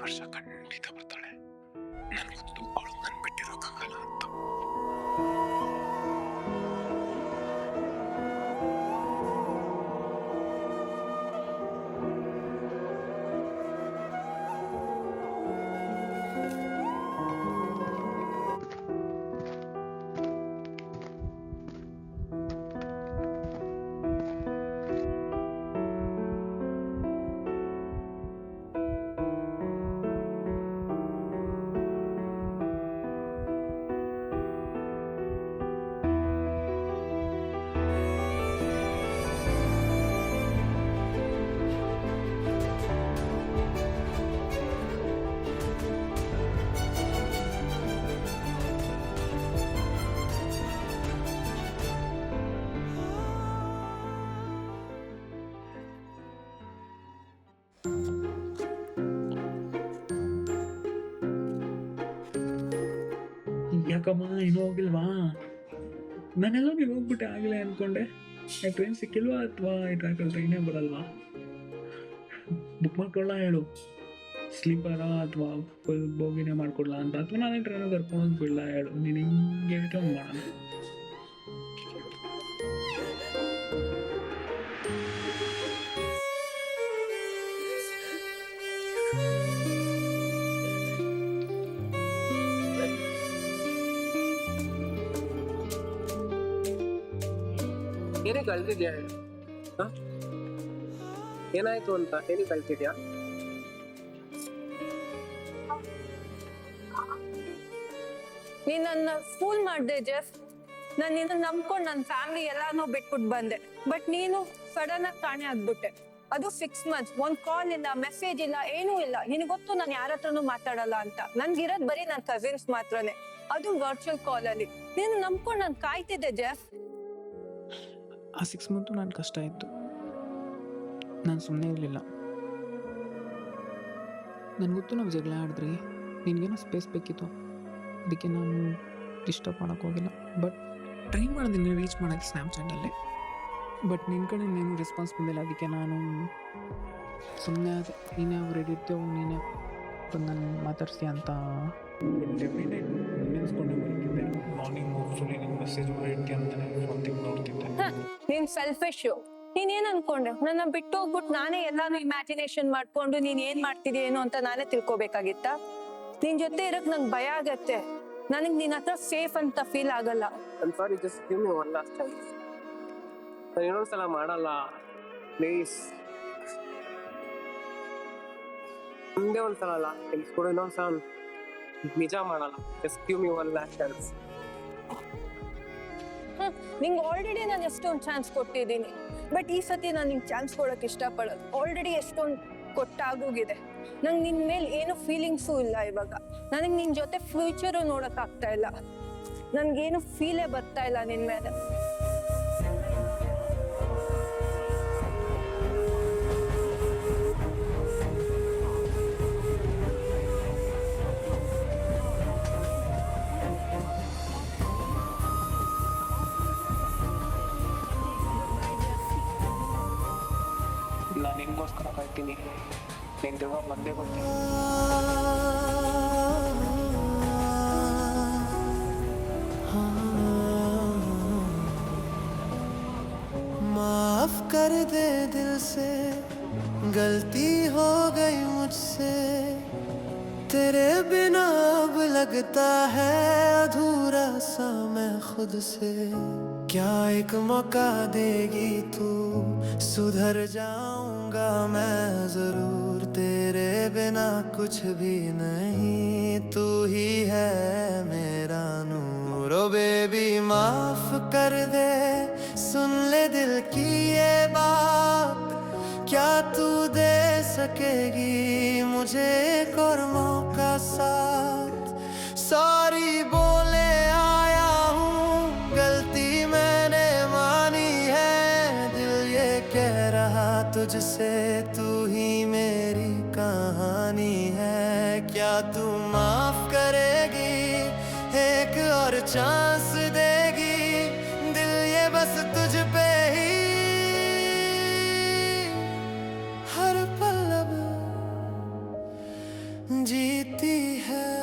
ವರ್ಷ ಖಂಡಿತ ಬರ್ತಾಳೆ. ನನ್ಗೊತ್ತು ಅವಳು ನನ್ ಬಿಟ್ಟಿರೋಕ್ಕಾಗಲ್ಲ ಅಂತ. ಯಾಕಮ್ಮ ಇನ್ನೂ ಹೋಗಿಲ್ವಾ? ನಾನೆಲ್ಲ ನೀವು ಹೋಗ್ಬಿಟ್ಟೆ ಆಗಿಲ್ಲ ಅನ್ಕೊಂಡೆ. ಟ್ರೈನ್ ಸಿಕ್ಕಿಲ್ವಾ ಅಥವಾ ಈ ಟ್ರೈನೇ ಬರಲ್ವಾ? ಬುಕ್ ಮಾಡ್ಕೊಳ್ಳ ಹೇಳು, ಸ್ಲೀಪರಾ ಅಥವಾ ಬೋಗಿನೇ ಮಾಡ್ಕೊಡ್ಲಾ ಅಂತ, ಅಥವಾ ನಾನೇ ಟ್ರೈನ್ ಕರ್ಕೊಂಡು ಬಿಡ್ಲ ಹೇಳು. ನೀನು ಹಿಂಗೆ ಹೇಳ್ಕೊಂಡು ಮಾಡೋಣ. ಏನಕ್ಕೆ ಕಳ್ತಿದ್ಯಾ? ಏನಾಯ್ತು ಅಂತ ಏನಕ್ಕೆ ಕಳ್ತಿದ್ಯಾ? ನೀನ್ ನನ್ನ ಫೂಲ್ ಮಾಡ್ದೆ ಜೆಫ್. ನಾನು ನಿನ್ನ ನಂಬ್ಕೊಂಡು ನನ್ನ ಫ್ಯಾಮಿಲಿ ಎಲ್ಲಾನು ಬಿಟ್ಬಿಟ್ಟು ಬಂದೆ. ಬಟ್ ನೀನು ಸಡನ್ ಆಗಿ ಕಾಣೆ ಆಗ್ಬಿಟ್ಟೆ. ಅದು 6 months, ಒಂದ್ ಕಾಲ್ ಇಲ್ಲ, ಮೆಸೇಜ್ ಇಲ್ಲ, ಏನೂ ಇಲ್ಲ. ನಿನಗೆ ಗೊತ್ತು ನಾನು ಯಾರ ಹತ್ರನೂ ಮಾತಾಡಲ್ಲ ಅಂತ. ನನ್ಗಿರೋದ್ ಬರೀ ನನ್ನ ಕಸಿನ್ಸ್ ಮಾತ್ರನೇ, ಅದು ವರ್ಚುವಲ್ ಕಾಲ್ ಅಲ್ಲಿ. ನೀನು ನಂಬ್ಕೊಂಡು ನಾನು ಕಾಯ್ತಿದ್ದೆ ಜೆಫ್. ಆ 6 months ನಾನು ಕಷ್ಟ ಇತ್ತು. ನಾನು ಸುಮ್ಮನೆ ಇರಲಿಲ್ಲ. ನನಗೆ ಗೊತ್ತು ನಾವು ಜಗಳ ಆಡಿದ್ರಿ, ನಿನಗೇನೋ ಸ್ಪೇಸ್ ಬೇಕಿತ್ತು, ಅದಕ್ಕೆ ನಾನು ಡಿಸ್ಟರ್ಬ್ ಮಾಡೋಕ್ಕೆ ಹೋಗಿಲ್ಲ. ಬಟ್ ಟ್ರೈ ಮಾಡಿದ್ದೀನಿ ರೀಚ್ ಮಾಡೋಕ್ಕೆ ಸ್ನ್ಯಾಪ್ಚಾಟಲ್ಲಿ. ಬಟ್ ನಿನ್ನ ಕಡೆ ನೀನು ರೆಸ್ಪಾನ್ಸ್ ಬಂದಿಲ್ಲ, ಅದಕ್ಕೆ ನಾನು ಸುಮ್ಮನೆ ಅದೇ. ನೀನೇ ಅವ್ರು ರೆಡಿ ಇರ್ತೇವೆ, ನೀನೇ ಬಂದು ನಾನು ಮಾತಾಡ್ಸಿ ಅಂತ ನೆನೆಸ್ಕೊಂಡೆ ಬರ್ತಿದ್ದೆ. ಮಾರ್ನಿಂಗ್ ಹೋಪ್ಫುಲಿ ನಿನ್ನ ಮೆಸೇಜ್ ಇಡ್ತೀಯ ಅಂತ ಫೋನ್ ನೋಡ್ತಿದ್ದೆ. ನೀನ್ ಸೆಲ್ಫಿಶ್. ನೀನ್ ಏನ್ ಅನ್ಕೊಂಡೆ? ನನ್ನ ಬಿಟ್ಟು ಹೋಗ್ಬಿಟ್ಟು ನಾನೇ ಎಲ್ಲಾನು ಇಮ್ಯಾಜಿನೇಷನ್ ಮಾಡ್ಕೊಂಡು ನೀನ್ ಏನ್ ಮಾಡ್ತಿದ್ಯೇನೋ ಅಂತ ನಾನೇ ತಿಳ್ಕೊಬೇಕಾಗಿತ್ತ? ನಿನ್ ಜೊತೆ ಇರಕ್ ನಂಗೆ ಭಯ ಆಗತ್ತೆ. ನನಗ್ ನಿನ್ ಹತ್ರ ಸೇಫ್ ಅಂತ ಫೀಲ್ ಆಗಲ್ಲ. Sorry, just give me one last chance. ನಾನು ಇನ್ನೊಂದ್ಸಲ ಮಾಡಲ್ಲ ಪ್ಲೀಸ್. ಮುಂದೆ ಒಂದ್ಸಲ ಅಲ್ಲ, ಕೂಡ ಇನ್ನೊಂದ್ಸಲ ನಿಜ ಮಾಡಲ್ಲ. Just give me one last chance. ನಿಂಗೆ ಆಲ್ರೆಡಿ ನಾನು ಎಷ್ಟೊಂದು ಚಾನ್ಸ್ ಕೊಟ್ಟಿದ್ದೀನಿ, ಬಟ್ ಈ ಸತಿ ನಾನು ನಿಂಗೆ ಚಾನ್ಸ್ ಕೊಡಕ್ ಇಷ್ಟಪಡೋದು. ಆಲ್ರೆಡಿ ಎಷ್ಟೊಂದು ಕೊಟ್ಟಾಗೋಗಿದೆ. ನಂಗೆ ನಿನ್ ಮೇಲೆ ಏನು ಫೀಲಿಂಗ್ಸು ಇಲ್ಲ ಇವಾಗ. ನನಗೆ ನಿನ್ ಜೊತೆ ಫ್ಯೂಚರು ನೋಡಕ್ ಆಗ್ತಾ ಇಲ್ಲ. ನನ್ಗೇನು ಫೀಲೇ ಬರ್ತಾ ಇಲ್ಲ ನಿನ್ ಮೇಲೆ. ನಾನು ನಿನ್ಗೋಸ್ಕರ ಕಾಯ್ತೀನಿ, ನಿನ್ನ ದೇವ ಬಂದೇ ಬರ್ತೀನಿ. माफ कर दे दिल से, गलती हो गई मुझसे। तेरे बिना अब लगता है अधूरा सा मैं खुद से। क्या एक मौका देगी तू, सुधर जाऊंगा मैं जरूर। तेरे बिना कुछ भी नहीं, तू ही है मेरा नूर। ओ बेबी माफ कर दे, सुन ले दिल की ये बात। क्या तू दे सकेगी मुझे एक और मौका साथ? सॉरी बोले आया हूँ, गलती मैंने मानी है। दिल ये कह रहा तुझसे, तू ही मेरी कहानी है। क्या तू माफ करेगी, एक और चांस देगी? दिल ये बस तुझ पे ही हर पल अब जीती है